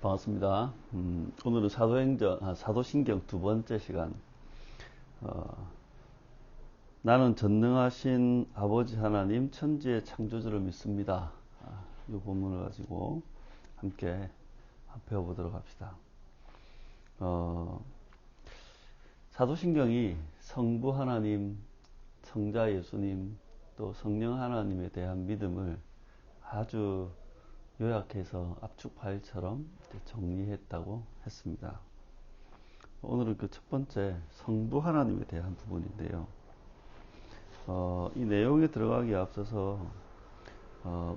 반갑습니다. 오늘은 사도신경 두 번째 시간. 어, 나는 전능하신 아버지 하나님 천지의 창조주를 믿습니다. 이 본문을 가지고 함께 배워보도록 합시다. 사도신경이 성부 하나님, 성자 예수님, 또 성령 하나님에 대한 믿음을 아주 요약해서 압축 파일처럼 정리했다고 했습니다. 오늘은 그 첫 번째 성부 하나님에 대한 부분인데요. 이 내용에 들어가기에 앞서서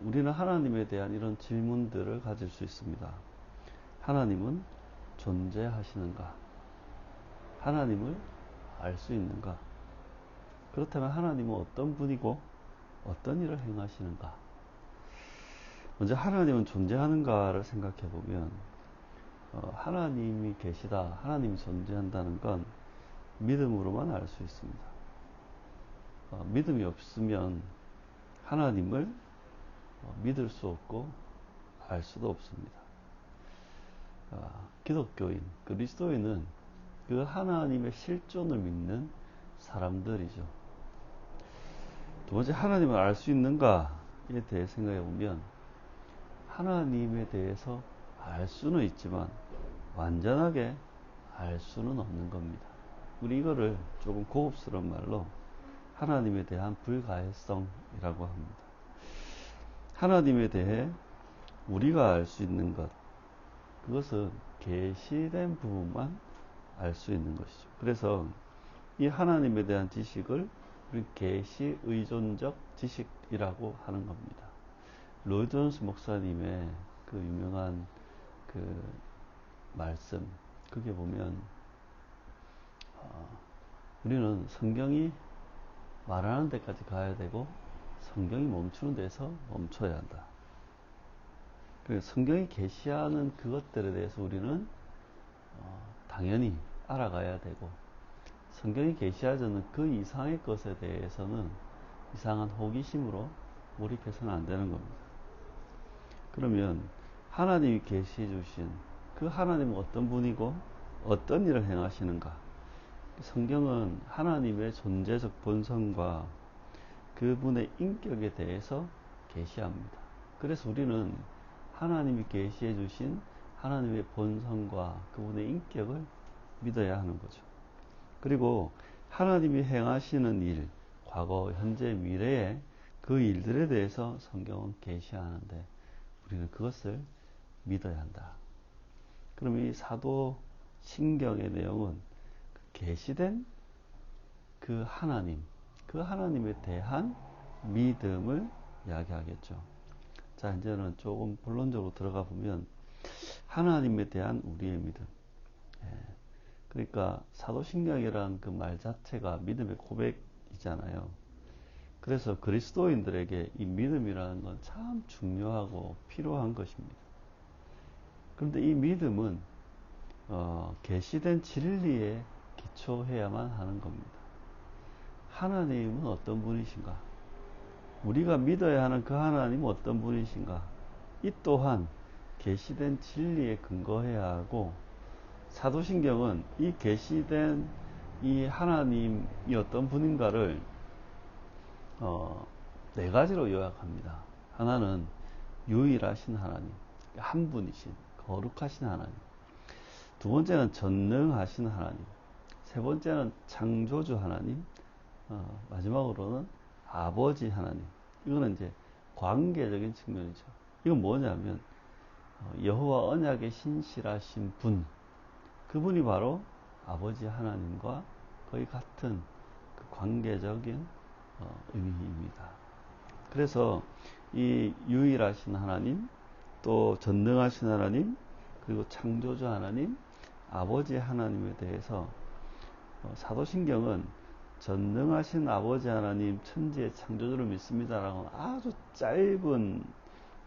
우리는 하나님에 대한 이런 질문들을 가질 수 있습니다. 하나님은 존재하시는가? 하나님을 알 수 있는가? 그렇다면 하나님은 어떤 분이고 어떤 일을 행하시는가? 먼저 하나님은 존재하는가를 생각해 보면 하나님이 계시다, 하나님이 존재한다는 건 믿음으로만 알 수 있습니다. 믿음이 없으면 하나님을 믿을 수 없고 알 수도 없습니다. 기독교인, 그리스도인은 그 하나님의 실존을 믿는 사람들이죠. 두 번째, 하나님을 알 수 있는가에 대해 생각해 보면 하나님에 대해서 알 수는 있지만 완전하게 알 수는 없는 겁니다. 우리 이거를 조금 고급스러운 말로 하나님에 대한 불가해성이라고 합니다. 하나님에 대해 우리가 알 수 있는 것, 그것은 계시된 부분만 알 수 있는 것이죠. 그래서 이 하나님에 대한 지식을 우리 계시 의존적 지식이라고 하는 겁니다. 로이드 존스 목사님의 그 유명한 그 말씀, 그게 보면 우리는 성경이 말하는 데까지 가야 되고 성경이 멈추는 데서 멈춰야 한다. 그래서 성경이 계시하는 그것들에 대해서 우리는 당연히 알아가야 되고, 성경이 계시하지 않는 그 이상의 것에 대해서는 이상한 호기심으로 몰입해서는 안 되는 겁니다. 그러면 하나님이 계시해 주신 그 하나님은 어떤 분이고 어떤 일을 행하시는가? 성경은 하나님의 존재적 본성과 그분의 인격에 대해서 계시합니다. 그래서 우리는 하나님이 계시해 주신 하나님의 본성과 그분의 인격을 믿어야 하는 거죠. 그리고 하나님이 행하시는 일, 과거, 현재, 미래의 그 일들에 대해서 성경은 계시하는데 우리는 그것을 믿어야 한다. 그럼 이 사도신경의 내용은 계시된 그 하나님, 그 하나님에 대한 믿음을 이야기하겠죠. 자, 이제는 조금 본론적으로 들어가 보면 하나님에 대한 우리의 믿음. 그러니까 사도신경이라는 그 말 자체가 믿음의 고백이잖아요. 그래서 그리스도인들에게 이 믿음이라는 건 참 중요하고 필요한 것입니다. 그런데 이 믿음은 계시된 진리에 기초해야만 하는 겁니다. 하나님은 어떤 분이신가? 우리가 믿어야 하는 그 하나님은 어떤 분이신가? 이 또한 계시된 진리에 근거해야 하고, 사도신경은 이 계시된 이 하나님이 어떤 분인가를 네 가지로 요약합니다. 하나는 유일하신 하나님, 한 분이신 거룩하신 하나님. 두 번째는 전능하신 하나님. 세 번째는 창조주 하나님. 마지막으로는 아버지 하나님. 이거는 이제 관계적인 측면이죠. 이건 뭐냐면 여호와 언약의 신실하신 분, 그분이 바로 아버지 하나님과 거의 같은 그 관계적인 의미입니다. 그래서 이 유일하신 하나님, 또 전능하신 하나님, 그리고 창조주 하나님, 아버지 하나님에 대해서 사도신경은 전능하신 아버지 하나님, 천지의 창조주를 믿습니다라고 아주 짧은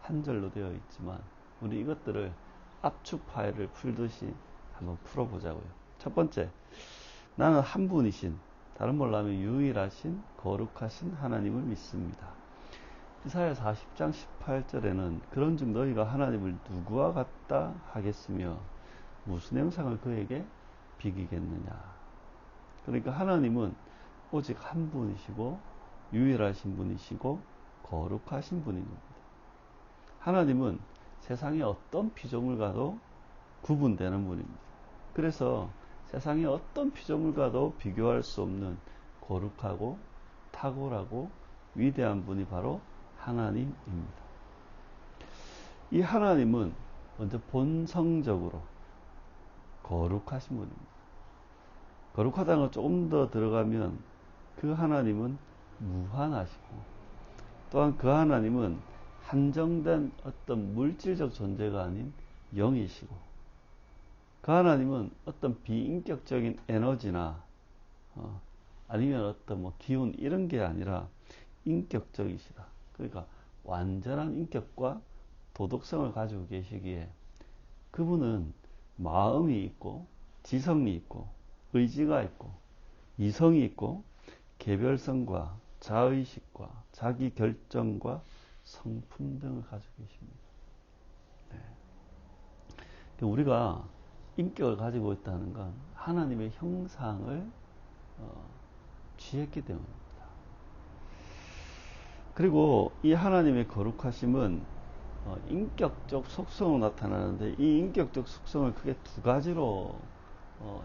한 절로 되어 있지만 우리 이것들을 압축 파일을 풀듯이 한번 풀어보자고요. 첫 번째, 나는 한 분이신, 다른 말로 하면 유일하신 거룩하신 하나님을 믿습니다. 이사야 40장 18절에는 그런즉 너희가 하나님을 누구와 같다 하겠으며 무슨 형상을 그에게 비기겠느냐. 그러니까 하나님은 오직 한 분이시고 유일하신 분이시고 거룩하신 분인 겁니다. 하나님은 세상의 어떤 피조물과도 구분되는 분입니다. 그래서 세상의 어떤 피조물과도 비교할 수 없는 거룩하고 탁월하고 위대한 분이 바로 하나님입니다. 이 하나님은 먼저 본성적으로 거룩하신 분입니다. 거룩하다는 걸 조금 더 들어가면 그 하나님은 무한하시고 또한 그 하나님은 한정된 어떤 물질적 존재가 아닌 영이시고 그 하나님은 어떤 비인격적인 에너지나 아니면 어떤 뭐 기운 이런 게 아니라 인격적이시다. 그러니까 완전한 인격과 도덕성을 가지고 계시기에 그분은 마음이 있고 지성이 있고 의지가 있고 이성이 있고 개별성과 자의식과 자기 결정과 성품 등을 가지고 계십니다. 네. 우리가 인격을 가지고 있다는 건 하나님의 형상을 취했기 때문입니다. 그리고 이 하나님의 거룩하심은 인격적 속성으로 나타나는데 이 인격적 속성을 크게 두 가지로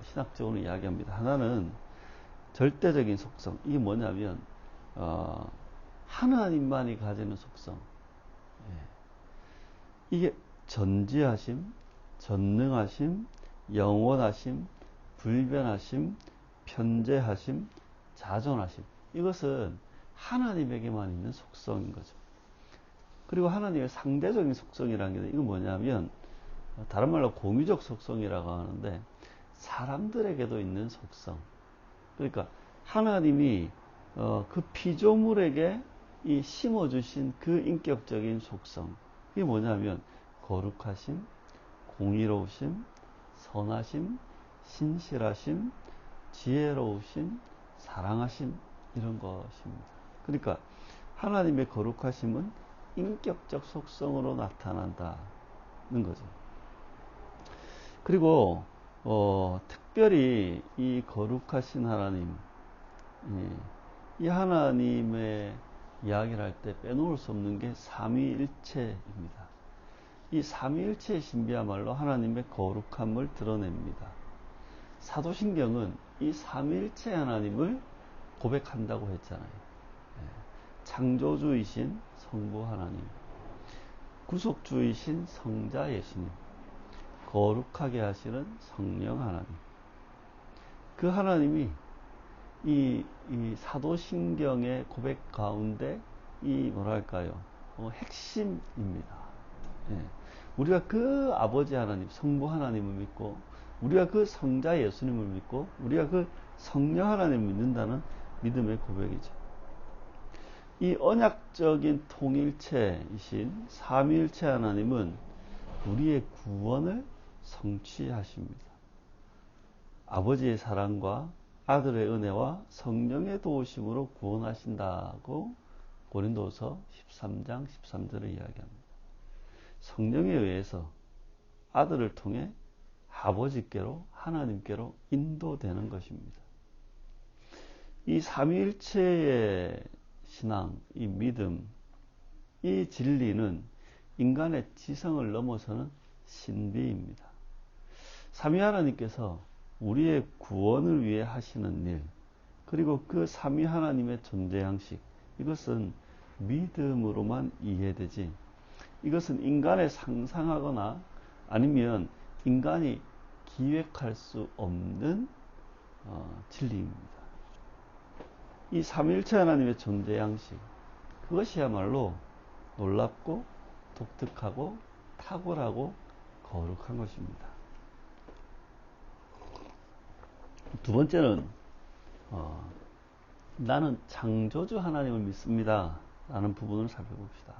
신학적으로 이야기합니다. 하나는 절대적인 속성. 이게 뭐냐면 하나님만이 가지는 속성. 이게 전지하심, 전능하심, 영원하심, 불변하심, 편재하심, 자존하심. 이것은 하나님에게만 있는 속성인 거죠. 그리고 하나님의 상대적인 속성이라는 게 이건 뭐냐면 다른 말로 공유적 속성이라고 하는데 사람들에게도 있는 속성. 그러니까 하나님이 그 피조물에게 이 심어주신 그 인격적인 속성. 이게 뭐냐면 거룩하심, 공의로우심, 선하심, 신실하심, 지혜로우심, 사랑하심 이런 것입니다. 그러니까 하나님의 거룩하심은 인격적 속성으로 나타난다는 거죠. 그리고 특별히 이 거룩하신 하나님, 이 하나님의 이야기를 할 때 빼놓을 수 없는 게 삼위일체입니다. 이 삼위일체의 신비야말로 하나님의 거룩함을 드러냅니다. 사도신경은 이 삼위일체 하나님을 고백한다고 했잖아요. 창조주이신 성부 하나님, 구속주이신 성자 예수님, 거룩하게 하시는 성령 하나님. 그 하나님이 이 사도신경의 고백 가운데 이 뭐랄까요? 핵심입니다. 우리가 그 아버지 하나님, 성부 하나님을 믿고 우리가 그 성자 예수님을 믿고 우리가 그 성령 하나님을 믿는다는 믿음의 고백이죠. 이 언약적인 통일체이신 삼위일체 하나님은 우리의 구원을 성취하십니다. 아버지의 사랑과 아들의 은혜와 성령의 도우심으로 구원하신다고 고린도서 13장 13절을 이야기합니다. 성령에 의해서 아들을 통해 아버지께로 하나님께로 인도되는 것입니다. 이 삼위일체의 신앙, 이 믿음, 이 진리는 인간의 지성을 넘어서는 신비입니다. 삼위 하나님께서 우리의 구원을 위해 하시는 일, 그리고 그 삼위 하나님의 존재 양식, 이것은 믿음으로만 이해되지, 이것은 인간의 상상하거나 아니면 인간이 기획할 수 없는 진리입니다. 이 삼위일체 하나님의 존재 양식, 그것이야말로 놀랍고 독특하고 탁월하고 거룩한 것입니다. 두 번째는 나는 창조주 하나님을 믿습니다 라는 부분을 살펴봅시다.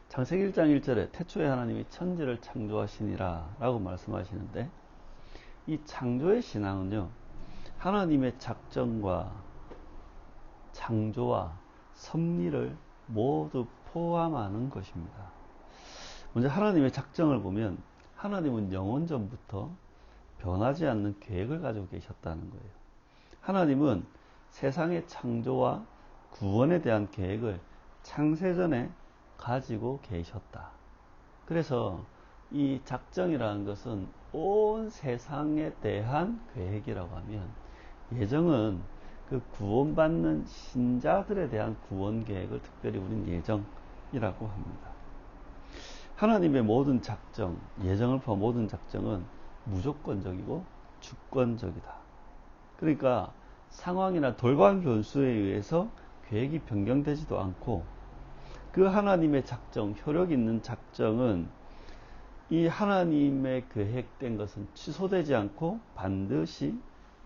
창세기 1장 1절에 태초에 하나님이 천지를 창조하시니라 라고 말씀하시는데, 이 창조의 신앙은요, 하나님의 작정과 창조와 섭리를 모두 포함하는 것입니다. 먼저 하나님의 작정을 보면 하나님은 영원전부터 변하지 않는 계획을 가지고 계셨다는 거예요. 하나님은 세상의 창조와 구원에 대한 계획을 창세전에 가지고 계셨다. 그래서 이 작정이라는 것은 온 세상에 대한 계획이라고 하면, 예정은 그 구원받는 신자들에 대한 구원 계획을 특별히 우리는 예정이라고 합니다. 하나님의 모든 작정, 예정을 포함한 모든 작정은 무조건적이고 주권적이다. 그러니까 상황이나 돌발 변수에 의해서 계획이 변경되지도 않고, 그 하나님의 작정, 효력 있는 작정은 이 하나님의 계획된 것은 취소되지 않고 반드시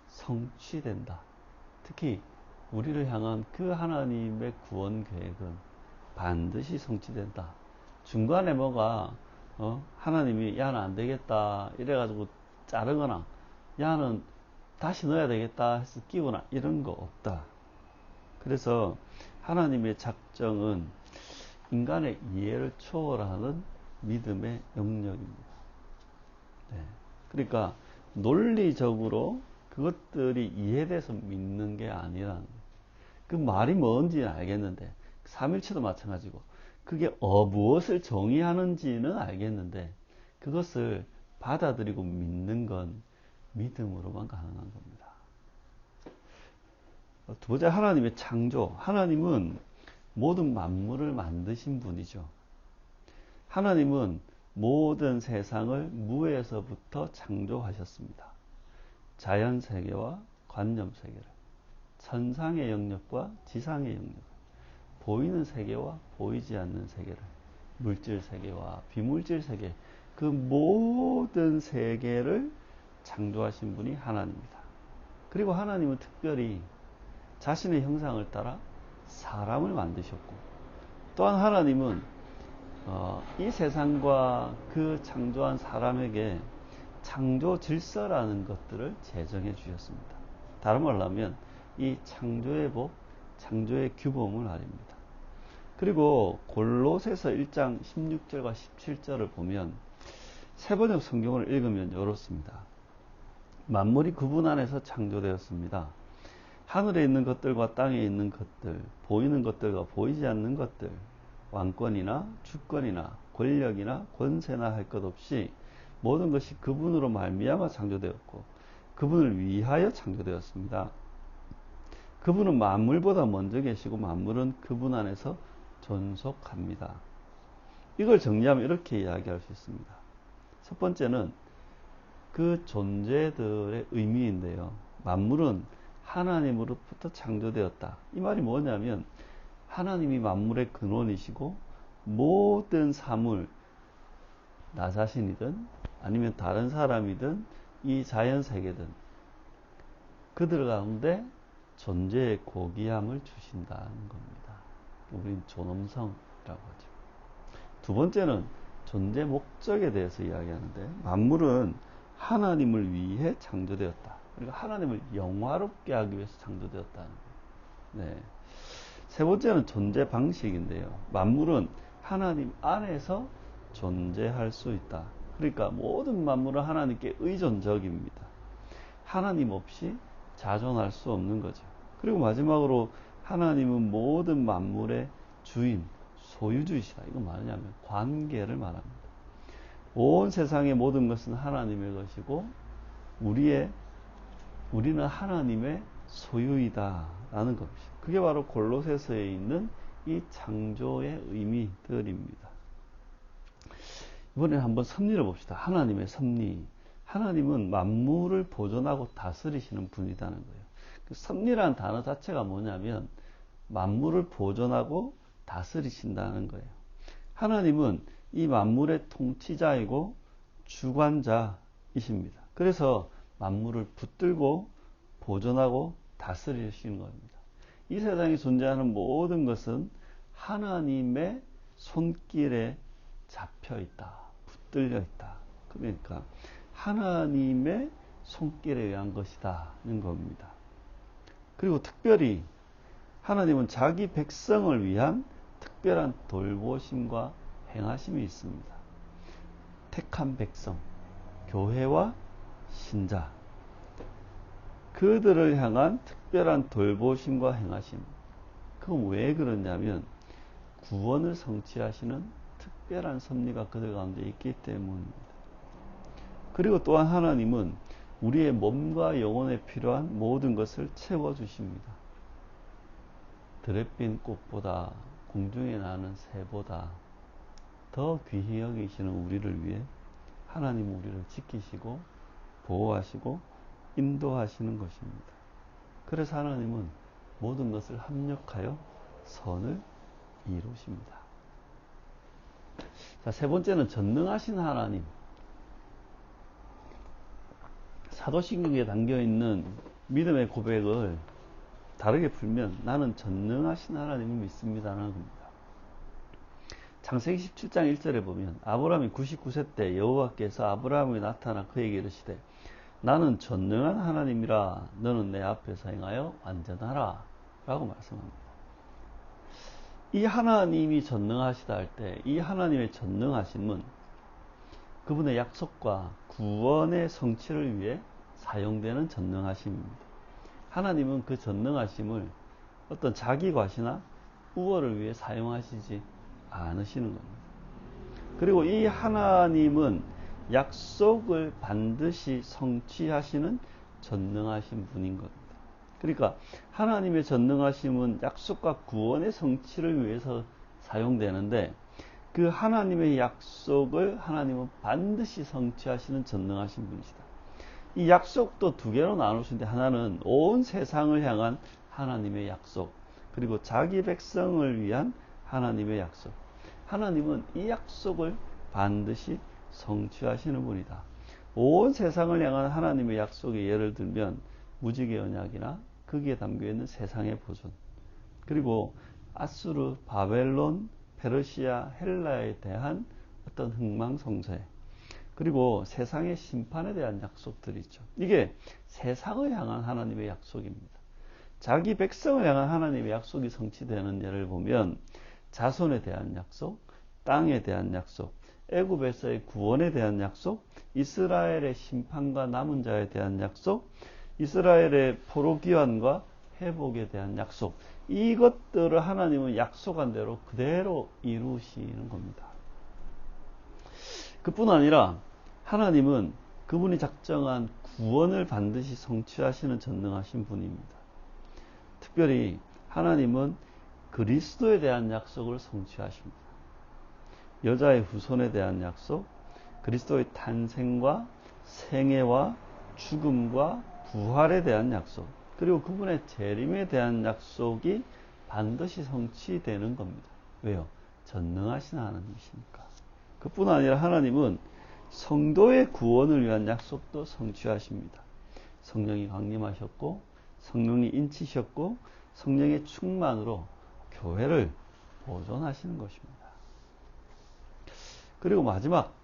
성취된다. 특히 우리를 향한 그 하나님의 구원 계획은 반드시 성취된다. 중간에 뭐가 하나님이 야는 안 되겠다 이래가지고 자르거나 야는 다시 넣어야 되겠다 해서 끼거나 이런 거 없다. 그래서 하나님의 작정은 인간의 이해를 초월하는 믿음의 영역입니다. 네. 그러니까 논리적으로 그것들이 이해돼서 믿는 게 아니라는 거예요. 그 말이 뭔지는 알겠는데, 삼일체도 마찬가지고 그게 무엇을 정의하는지는 알겠는데 그것을 받아들이고 믿는 건 믿음으로만 가능한 겁니다. 두 번째, 하나님의 창조. 하나님은 모든 만물을 만드신 분이죠. 하나님은 모든 세상을 무에서부터 창조하셨습니다. 자연세계와 관념세계를, 천상의 영역과 지상의 영역을, 보이는 세계와 보이지 않는 세계를, 물질세계와 비물질세계, 그 모든 세계를 창조하신 분이 하나님입니다. 그리고 하나님은 특별히 자신의 형상을 따라 사람을 만드셨고, 또한 하나님은 이 세상과 그 창조한 사람에게 창조 질서라는 것들을 제정해 주셨습니다. 다른 말로 하면 이 창조의 법, 창조의 규범을 말입니다. 그리고 골로새서 1장 16절과 17절을 보면 세번역 성경을 읽으면 이렇습니다. 만물이 그분 안에서 창조되었습니다. 하늘에 있는 것들과 땅에 있는 것들, 보이는 것들과 보이지 않는 것들, 왕권이나 주권이나 권력이나 권세나 할 것 없이 모든 것이 그분으로 말미암아 창조되었고 그분을 위하여 창조되었습니다. 그분은 만물보다 먼저 계시고 만물은 그분 안에서 존속합니다. 이걸 정리하면 이렇게 이야기할 수 있습니다. 첫 번째는 그 존재들의 의미인데요. 만물은 하나님으로부터 창조되었다. 이 말이 뭐냐면 하나님이 만물의 근원이시고 모든 사물, 나 자신이든 아니면 다른 사람이든 이 자연세계든 그들 가운데 존재의 고귀함을 주신다는 겁니다. 우린 존엄성이라고 하죠. 두 번째는 존재 목적에 대해서 이야기하는데, 만물은 하나님을 위해 창조되었다. 그러니까 하나님을 영화롭게 하기 위해서 창조되었다는 거예요. 네. 세 번째는 존재 방식인데요. 만물은 하나님 안에서 존재할 수 있다. 그러니까 모든 만물은 하나님께 의존적입니다. 하나님 없이 자존할 수 없는 거죠. 그리고 마지막으로 하나님은 모든 만물의 주인, 소유주이시다. 이건 뭐냐면 관계를 말합니다. 온 세상의 모든 것은 하나님의 것이고 우리는 하나님의 소유이다 라는 것이죠. 그게 바로 골로새서에 있는 이 창조의 의미들입니다. 이번에 한번 섭리를 봅시다. 하나님의 섭리. 하나님은 만물을 보존하고 다스리시는 분이라는 거예요. 그 섭리라는 단어 자체가 뭐냐면 만물을 보존하고 다스리신다는 거예요. 하나님은 이 만물의 통치자이고 주관자이십니다. 그래서 만물을 붙들고 보존하고 다스리시는 겁니다. 이 세상에 존재하는 모든 것은 하나님의 손길에 잡혀 있다, 붙들려 있다. 그러니까 하나님의 손길에 의한 것이다는 겁니다. 그리고 특별히 하나님은 자기 백성을 위한 특별한 돌보심과 행하심이 있습니다. 택한 백성, 교회와 신자, 그들을 향한 특별한 돌보심과 행하심. 그건 왜 그러냐면 구원을 성취하시는 특별한 섭리가 그들 가운데 있기 때문입니다. 그리고 또한 하나님은 우리의 몸과 영혼에 필요한 모든 것을 채워주십니다. 드레핀 꽃보다 공중에 나는 새보다 더 귀히 여기시는 우리를 위해 하나님은 우리를 지키시고 보호하시고 인도하시는 것입니다. 그래서 하나님은 모든 것을 합력하여 선을 이루십니다. 자, 세 번째는 전능하신 하나님. 사도신경에 담겨있는 믿음의 고백을 다르게 풀면 나는 전능하신 하나님을 믿습니다라는 겁니다. 창세기 17장 1절에 보면 아브라함이 99세 때 여호와께서 아브라함에게 나타나 그에게 이르시되 나는 전능한 하나님이라 너는 내 앞에서 행하여 완전하라 라고 말씀합니다. 이 하나님이 전능하시다 할 때 이 하나님의 전능하심은 그분의 약속과 구원의 성취를 위해 사용되는 전능하심입니다. 하나님은 그 전능하심을 어떤 자기 과시나 우월을 위해 사용하시지 않으시는 겁니다. 그리고 이 하나님은 약속을 반드시 성취하시는 전능하신 분인 겁니다. 그러니까 하나님의 전능하심은 약속과 구원의 성취를 위해서 사용되는데 그 하나님의 약속을 하나님은 반드시 성취하시는 전능하신 분이시다. 이 약속도 두 개로 나눌 수 있는데 하나는 온 세상을 향한 하나님의 약속, 그리고 자기 백성을 위한 하나님의 약속. 하나님은 이 약속을 반드시 성취하시는 분이다. 온 세상을 향한 하나님의 약속의 예를 들면 무지개 언약이나 거기에 담겨있는 세상의 보존, 그리고 아수르, 바벨론, 페르시아, 헬라에 대한 어떤 흥망성쇠, 그리고 세상의 심판에 대한 약속들이 있죠. 이게 세상을 향한 하나님의 약속입니다. 자기 백성을 향한 하나님의 약속이 성취되는 예를 보면 자손에 대한 약속, 땅에 대한 약속, 애굽에서의 구원에 대한 약속, 이스라엘의 심판과 남은 자에 대한 약속, 이스라엘의 포로 귀환과 회복에 대한 약속, 이것들을 하나님은 약속한 대로 그대로 이루시는 겁니다. 그뿐 아니라 하나님은 그분이 작정한 구원을 반드시 성취하시는 전능하신 분입니다. 특별히 하나님은 그리스도에 대한 약속을 성취하십니다. 여자의 후손에 대한 약속, 그리스도의 탄생과 생애와 죽음과 부활에 대한 약속, 그리고 그분의 재림에 대한 약속이 반드시 성취되는 겁니다. 왜요? 전능하신 하나님이시니까. 그뿐 아니라 하나님은 성도의 구원을 위한 약속도 성취하십니다. 성령이 강림하셨고 성령이 인치셨고 성령의 충만으로 교회를 보존하시는 것입니다. 그리고 마지막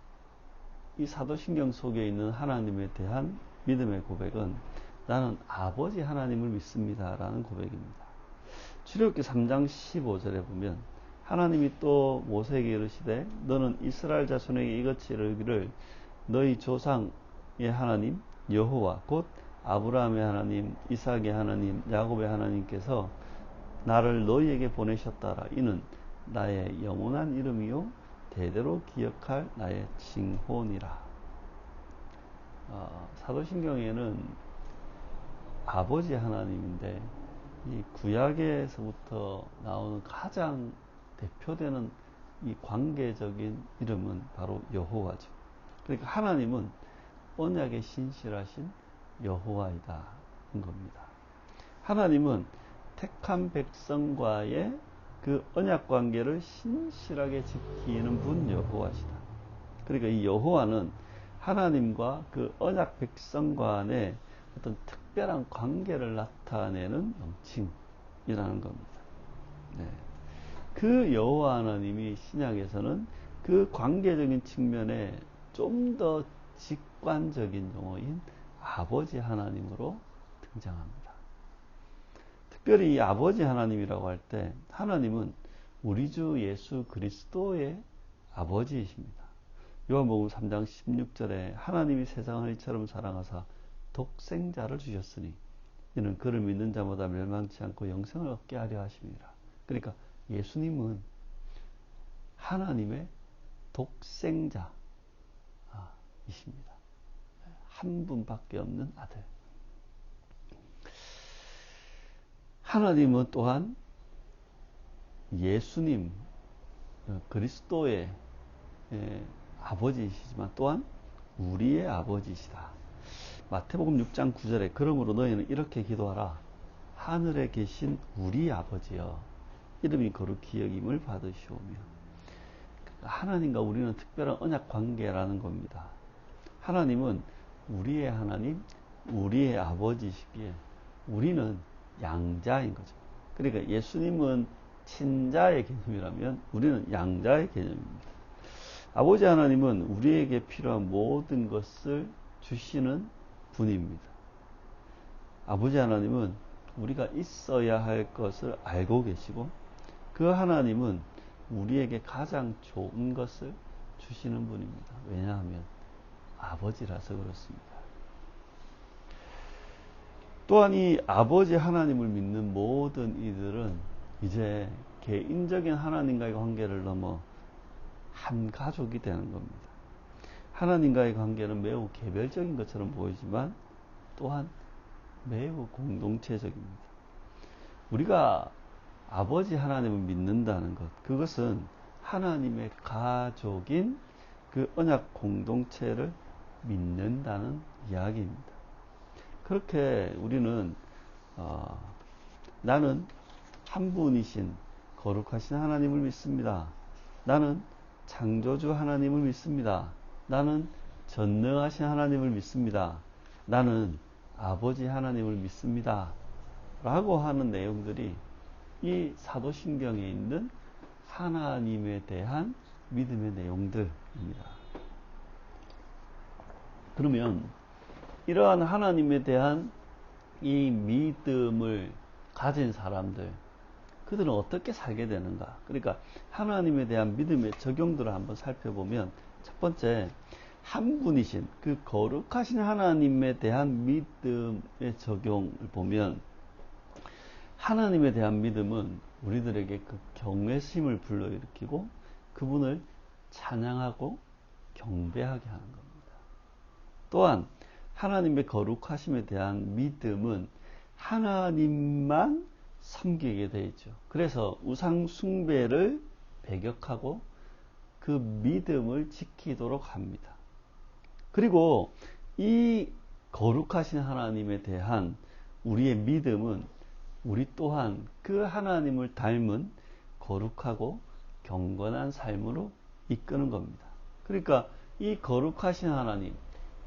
이 사도신경 속에 있는 하나님에 대한 믿음의 고백은 나는 아버지 하나님을 믿습니다 라는 고백입니다. 출애굽기 3장 15절에 보면 하나님이 또 모세에게 이르시되 너는 이스라엘 자손에게 이같이 이르기를 너희 조상의 하나님 여호와 곧 아브라함의 하나님, 이삭의 하나님, 야곱의 하나님께서 나를 너희에게 보내셨다라. 이는 나의 영원한 이름이요 대대로 기억할 나의 징호니라. 사도신경에는 아버지 하나님인데 이 구약에서부터 나오는 가장 대표되는 이 관계적인 이름은 바로 여호와죠. 그러니까 하나님은 언약에 신실하신 여호와이다 인 겁니다. 하나님은 택한 백성과의 그 언약 관계를 신실하게 지키는 분 여호와시다. 그러니까 이 여호와는 하나님과 그 언약 백성 간의 어떤 특별한 관계를 나타내는 명칭이라는 겁니다. 네. 그 여호와 하나님이 신약에서는 그 관계적인 측면에 좀 더 직관적인 용어인 아버지 하나님으로 등장합니다. 특별히 이 아버지 하나님이라고 할 때 하나님은 우리 주 예수 그리스도의 아버지이십니다. 요한복음 3장 16절에 하나님이 세상을 이처럼 사랑하사 독생자를 주셨으니 이는 그를 믿는 자마다 멸망치 않고 영생을 얻게 하려 하심이라. 그러니까 예수님은 하나님의 독생자이십니다. 한 분밖에 없는 아들. 하나님은 또한 예수님 그리스도의 아버지이시지만 또한 우리의 아버지이시다. 마태복음 6장 9절에 그러므로 너희는 이렇게 기도하라. 하늘에 계신 우리 아버지여 이름이 거룩히 여김을 받으시오며. 하나님과 우리는 특별한 언약 관계라는 겁니다. 하나님은 우리의 하나님, 우리의 아버지시기에 우리는 양자인 거죠. 그러니까 예수님은 친자의 개념이라면 우리는 양자의 개념입니다. 아버지 하나님은 우리에게 필요한 모든 것을 주시는 분입니다. 아버지 하나님은 우리가 있어야 할 것을 알고 계시고 그 하나님은 우리에게 가장 좋은 것을 주시는 분입니다. 왜냐하면 아버지라서 그렇습니다. 또한 이 아버지 하나님을 믿는 모든 이들은 이제 개인적인 하나님과의 관계를 넘어 한 가족이 되는 겁니다. 하나님과의 관계는 매우 개별적인 것처럼 보이지만 또한 매우 공동체적입니다. 우리가 아버지 하나님을 믿는다는 것, 그것은 하나님의 가족인 그 언약 공동체를 믿는다는 이야기입니다. 그렇게 우리는 나는 한 분이신 거룩하신 하나님을 믿습니다. 나는 창조주 하나님을 믿습니다. 나는 전능하신 하나님을 믿습니다. 나는 아버지 하나님을 믿습니다. 라고 하는 내용들이 이 사도신경에 있는 하나님에 대한 믿음의 내용들입니다. 그러면 이러한 하나님에 대한 이 믿음을 가진 사람들, 그들은 어떻게 살게 되는가? 그러니까 하나님에 대한 믿음의 적용들을 한번 살펴보면 첫 번째, 한 분이신 그 거룩하신 하나님에 대한 믿음의 적용을 보면 하나님에 대한 믿음은 우리들에게 그 경외심을 불러일으키고 그분을 찬양하고 경배하게 하는 겁니다. 또한 하나님의 거룩하심에 대한 믿음은 하나님만 섬기게 되어 있죠. 그래서 우상 숭배를 배격하고 그 믿음을 지키도록 합니다. 그리고 이 거룩하신 하나님에 대한 우리의 믿음은 우리 또한 그 하나님을 닮은 거룩하고 경건한 삶으로 이끄는 겁니다. 그러니까 이 거룩하신 하나님,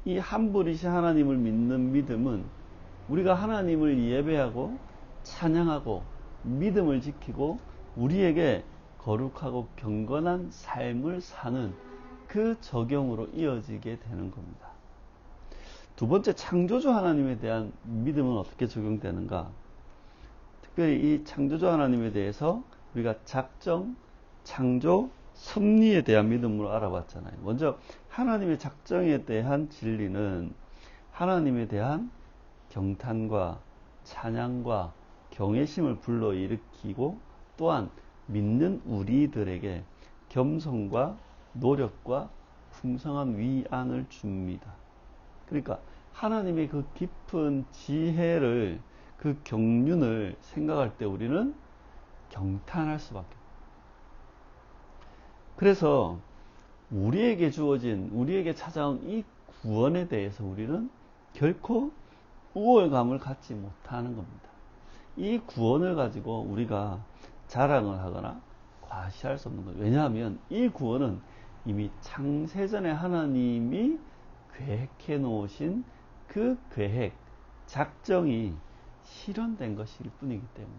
이 한 분이신 하나님을 믿는 믿음은 우리가 하나님을 예배하고 찬양하고 믿음을 지키고 우리에게 거룩하고 경건한 삶을 사는 그 적용으로 이어지게 되는 겁니다. 두 번째, 창조주 하나님에 대한 믿음은 어떻게 적용되는가? 특별히 이 창조주 하나님에 대해서 우리가 작정, 창조, 섭리에 대한 믿음으로 알아봤잖아요. 먼저 하나님의 작정에 대한 진리는 하나님에 대한 경탄과 찬양과 경외심을 불러일으키고 또한 믿는 우리들에게 겸손과 노력과 풍성한 위안을 줍니다. 그러니까 하나님의 그 깊은 지혜를, 그 경륜을 생각할 때 우리는 경탄할 수밖에 없어요. 그래서 우리에게 주어진, 우리에게 찾아온 이 구원에 대해서 우리는 결코 우월감을 갖지 못하는 겁니다. 이 구원을 가지고 우리가 자랑을 하거나 과시할 수 없는 거예요. 왜냐하면 이 구원은 이미 창세전에 하나님이 계획해 놓으신 그 계획, 작정이 실현된 것일 뿐이기 때문에.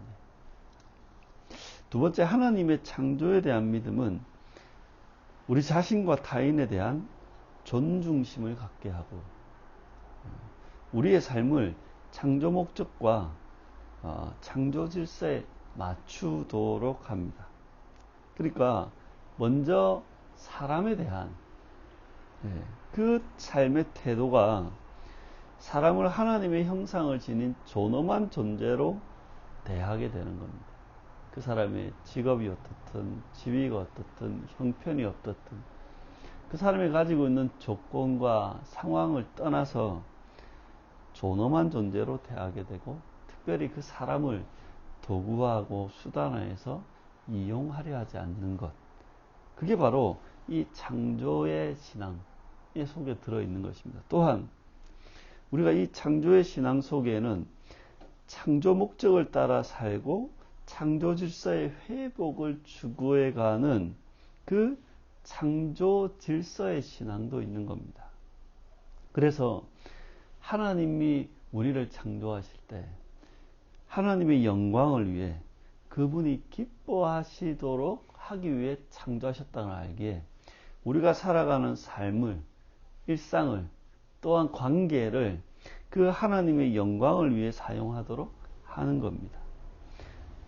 두 번째, 하나님의 창조에 대한 믿음은 우리 자신과 타인에 대한 존중심을 갖게 하고 우리의 삶을 창조 목적과 창조 질서에 맞추도록 합니다. 그러니까 먼저 사람에 대한 그 삶의 태도가 사람을 하나님의 형상을 지닌 존엄한 존재로 대하게 되는 겁니다. 그 사람의 직업이 어떻든 지위가 어떻든 형편이 어떻든 그 사람이 가지고 있는 조건과 상황을 떠나서 존엄한 존재로 대하게 되고 특별히 그 사람을 도구화하고 수단화해서 이용하려 하지 않는 것, 그게 바로 이 창조의 신앙의 속에 들어있는 것입니다. 또한 우리가 이 창조의 신앙 속에는 창조 목적을 따라 살고 창조 질서의 회복을 추구해가는 그 창조 질서의 신앙도 있는 겁니다. 그래서 하나님이 우리를 창조하실 때 하나님의 영광을 위해 그분이 기뻐하시도록 하기 위해 창조하셨다는 걸 알기에 우리가 살아가는 삶을, 일상을, 또한 관계를 그 하나님의 영광을 위해 사용하도록 하는 겁니다.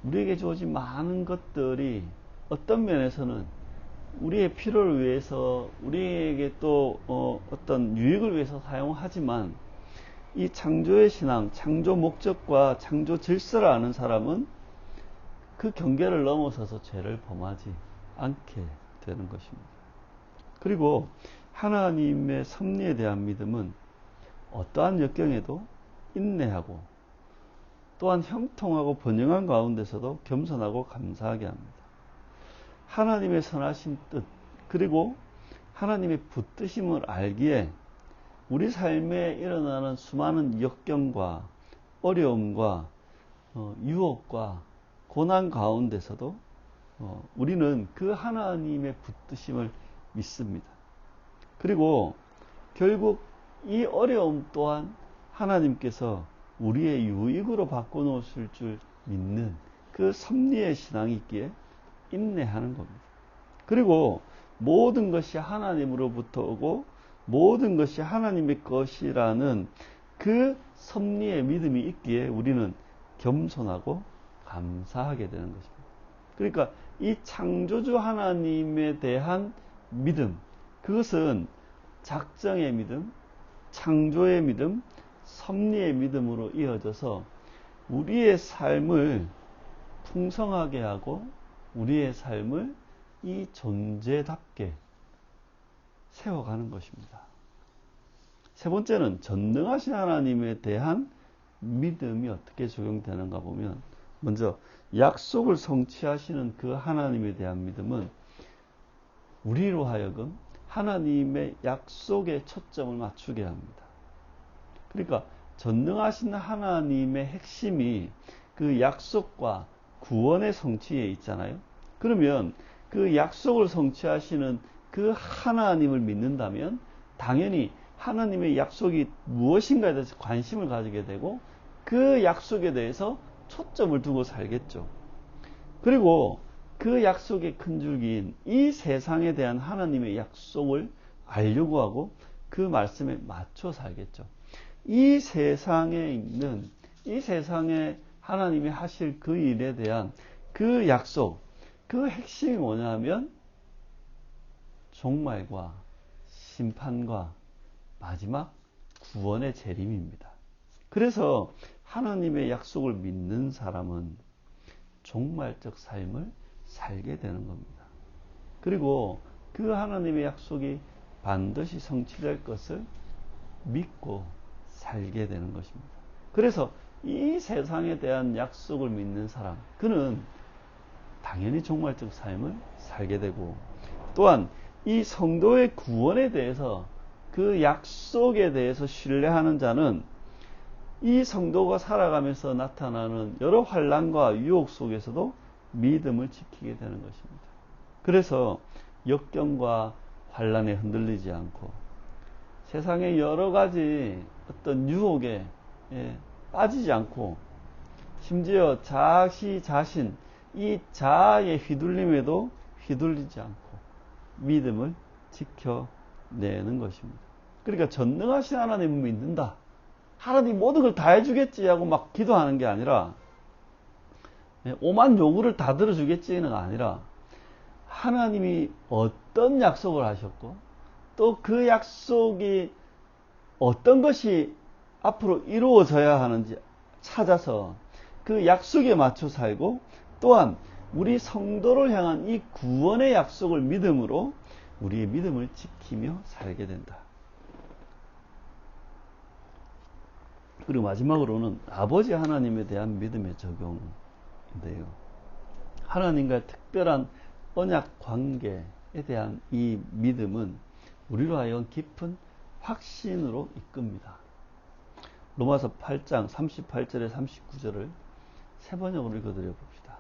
우리에게 주어진 많은 것들이 어떤 면에서는 우리의 필요를 위해서, 우리에게 또 어떤 유익을 위해서 사용하지만 이 창조의 신앙, 창조 목적과 창조 질서를 아는 사람은 그 경계를 넘어서서 죄를 범하지 않게 되는 것입니다. 그리고 하나님의 섭리에 대한 믿음은 어떠한 역경에도 인내하고 또한 형통하고 번영한 가운데서도 겸손하고 감사하게 합니다. 하나님의 선하신 뜻 그리고 하나님의 붙드심을 알기에 우리 삶에 일어나는 수많은 역경과 어려움과 유혹과 고난 가운데서도 우리는 그 하나님의 붙드심을 믿습니다. 그리고 결국 이 어려움 또한 하나님께서 우리의 유익으로 바꿔놓으실 줄 믿는 그 섭리의 신앙이 있기에 인내하는 겁니다. 그리고 모든 것이 하나님으로부터 오고 모든 것이 하나님의 것이라는 그 섭리의 믿음이 있기에 우리는 겸손하고 감사하게 되는 것입니다. 그러니까 이 창조주 하나님에 대한 믿음, 그것은 작정의 믿음, 창조의 믿음, 섭리의 믿음으로 이어져서 우리의 삶을 풍성하게 하고 우리의 삶을 이 존재답게 세워가는 것입니다. 세 번째는 전능하신 하나님에 대한 믿음이 어떻게 적용되는가 보면, 먼저 약속을 성취하시는 그 하나님에 대한 믿음은 우리로 하여금 하나님의 약속에 초점을 맞추게 합니다. 그러니까 전능하신 하나님의 핵심이 그 약속과 구원의 성취에 있잖아요. 그러면 그 약속을 성취하시는 그 하나님을 믿는다면 당연히 하나님의 약속이 무엇인가에 대해서 관심을 가지게 되고 그 약속에 대해서 초점을 두고 살겠죠. 그리고 그 약속의 큰 줄기인 이 세상에 대한 하나님의 약속을 알려고 하고 그 말씀에 맞춰 살겠죠. 이 세상에 있는, 이 세상에 하나님이 하실 그 일에 대한 그 약속, 그 핵심이 뭐냐면 종말과 심판과 마지막 구원의 재림입니다. 그래서 하나님의 약속을 믿는 사람은 종말적 삶을 살게 되는 겁니다. 그리고 그 하나님의 약속이 반드시 성취될 것을 믿고 살게 되는 것입니다. 그래서 이 세상에 대한 약속을 믿는 사람, 그는 당연히 종말적 삶을 살게 되고, 또한 이 성도의 구원에 대해서 그 약속에 대해서 신뢰하는 자는 이 성도가 살아가면서 나타나는 여러 환난과 유혹 속에서도 믿음을 지키게 되는 것입니다. 그래서 역경과 환난에 흔들리지 않고 세상의 여러 가지 어떤 유혹에 빠지지 않고 심지어 자신 이 자아의 휘둘림에도 휘둘리지 않고 믿음을 지켜내는 것입니다. 그러니까 전능하신 하나님을 믿는다. 하나님 모든 걸 다 해주겠지 하고 막 기도하는 게 아니라 오만 요구를 다 들어주겠지는 아니라 하나님이 어떤 약속을 하셨고 또 그 약속이 어떤 것이 앞으로 이루어져야 하는지 찾아서 그 약속에 맞춰 살고 또한 우리 성도를 향한 이 구원의 약속을 믿음으로 우리의 믿음을 지키며 살게 된다. 그리고 마지막으로는 아버지 하나님에 대한 믿음의 적용인데요. 하나님과의 특별한 언약 관계에 대한 이 믿음은 우리로 하여금 깊은 확신으로 이끕니다. 로마서 8장 38절에 39절을 세 번역으로 읽어드려 봅시다.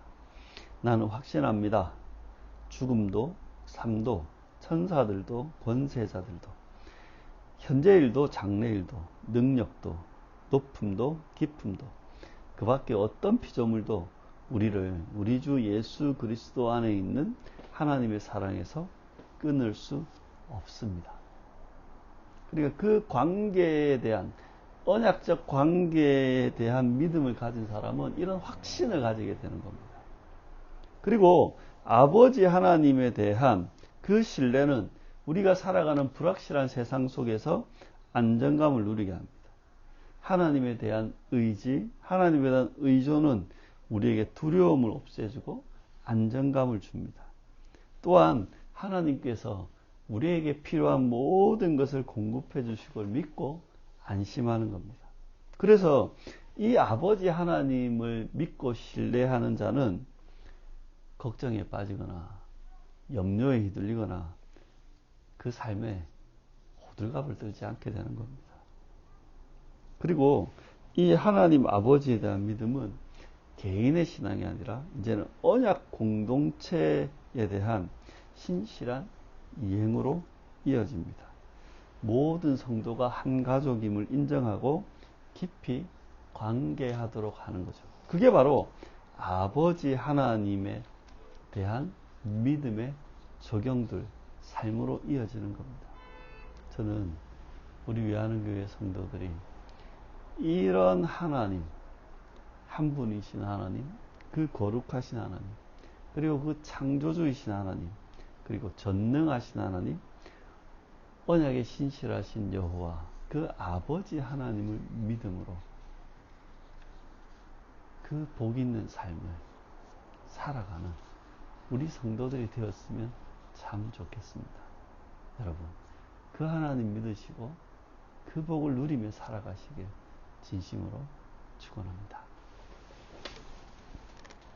나는 확신합니다. 죽음도 삶도 천사들도 권세자들도 현재일도 장래일도 능력도 높음도 깊음도 그 밖에 어떤 피조물도 우리를 우리 주 예수 그리스도 안에 있는 하나님의 사랑에서 끊을 수 없습니다. 그러니까 그 관계에 대한 언약적 관계에 대한 믿음을 가진 사람은 이런 확신을 가지게 되는 겁니다. 그리고 아버지 하나님에 대한 그 신뢰는 우리가 살아가는 불확실한 세상 속에서 안정감을 누리게 합니다. 하나님에 대한 의지, 하나님에 대한 의존은 우리에게 두려움을 없애주고 안정감을 줍니다. 또한 하나님께서 우리에게 필요한 모든 것을 공급해 주실 걸 믿고 안심하는 겁니다. 그래서 이 아버지 하나님을 믿고 신뢰하는 자는 걱정에 빠지거나 염려에 휘둘리거나 그 삶에 호들갑을 떨지 않게 되는 겁니다. 그리고 이 하나님 아버지에 대한 믿음은 개인의 신앙이 아니라 이제는 언약 공동체에 대한 신실한 이행으로 이어집니다. 모든 성도가 한 가족임을 인정하고 깊이 관계하도록 하는 거죠. 그게 바로 아버지 하나님에 대한 믿음의 적용들, 삶으로 이어지는 겁니다. 저는 우리 위안은교회 성도들이 이런 하나님, 한 분이신 하나님, 그 거룩하신 하나님, 그리고 그 창조주이신 하나님, 그리고 전능하신 하나님, 언약에 신실하신 여호와, 그 아버지 하나님을 믿음으로 그 복 있는 삶을 살아가는 우리 성도들이 되었으면 참 좋겠습니다. 여러분, 그 하나님 믿으시고 그 복을 누리며 살아가시길 진심으로 축원합니다.